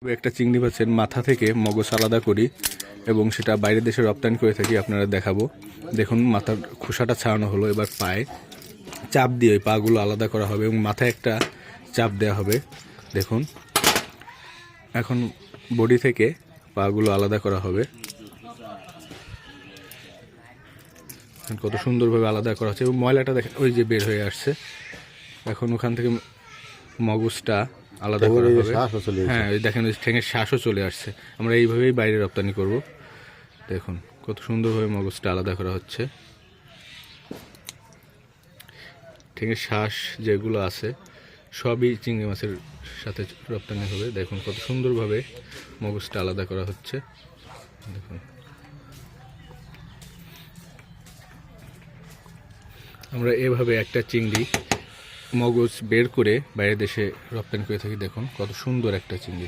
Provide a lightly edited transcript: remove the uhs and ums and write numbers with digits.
একটা চিংড়ি মাছের মাথা থেকে মগজ আলাদা করি এবং সেটা বাইরের দেশে রপ্তানি করে থাকি। আপনারা দেখাবো। দেখুন মাথার খোসাটা ছাড়ানো হলো। এবার পায়ে চাপ দিয়ে ওই পাগুলো আলাদা করা হবে এবং মাথায় একটা চাপ দেওয়া হবে। দেখুন এখন বডি থেকে পাগুলো আলাদা করা হবে। কত সুন্দরভাবে আলাদা করা হচ্ছে এবং ময়লাটা দেখেন ওই যে বের হয়ে আসছে। এখন ওখান থেকে মগজটা আলাদা করা হবে। হ্যাঁ, ওই দেখেন ওই ঠ্যাঙের শ্বাসও চলে আসছে। আমরা এইভাবেই বাইরে রপ্তানি করব। দেখুন কত সুন্দরভাবে মগজটা আলাদা করা হচ্ছে। ঠ্যাঙের শ্বাস যেগুলো আছে সবই চিংড়ি মাছের সাথে রপ্তানি হবে। দেখুন কত সুন্দরভাবে মগজটা আলাদা করা হচ্ছে। দেখুন আমরা এভাবে একটা চিংড়ি মগজ বের করে বাইরের দেশে রপ্তানি করে থাকি। দেখুন কত সুন্দর একটা চিংড়ি।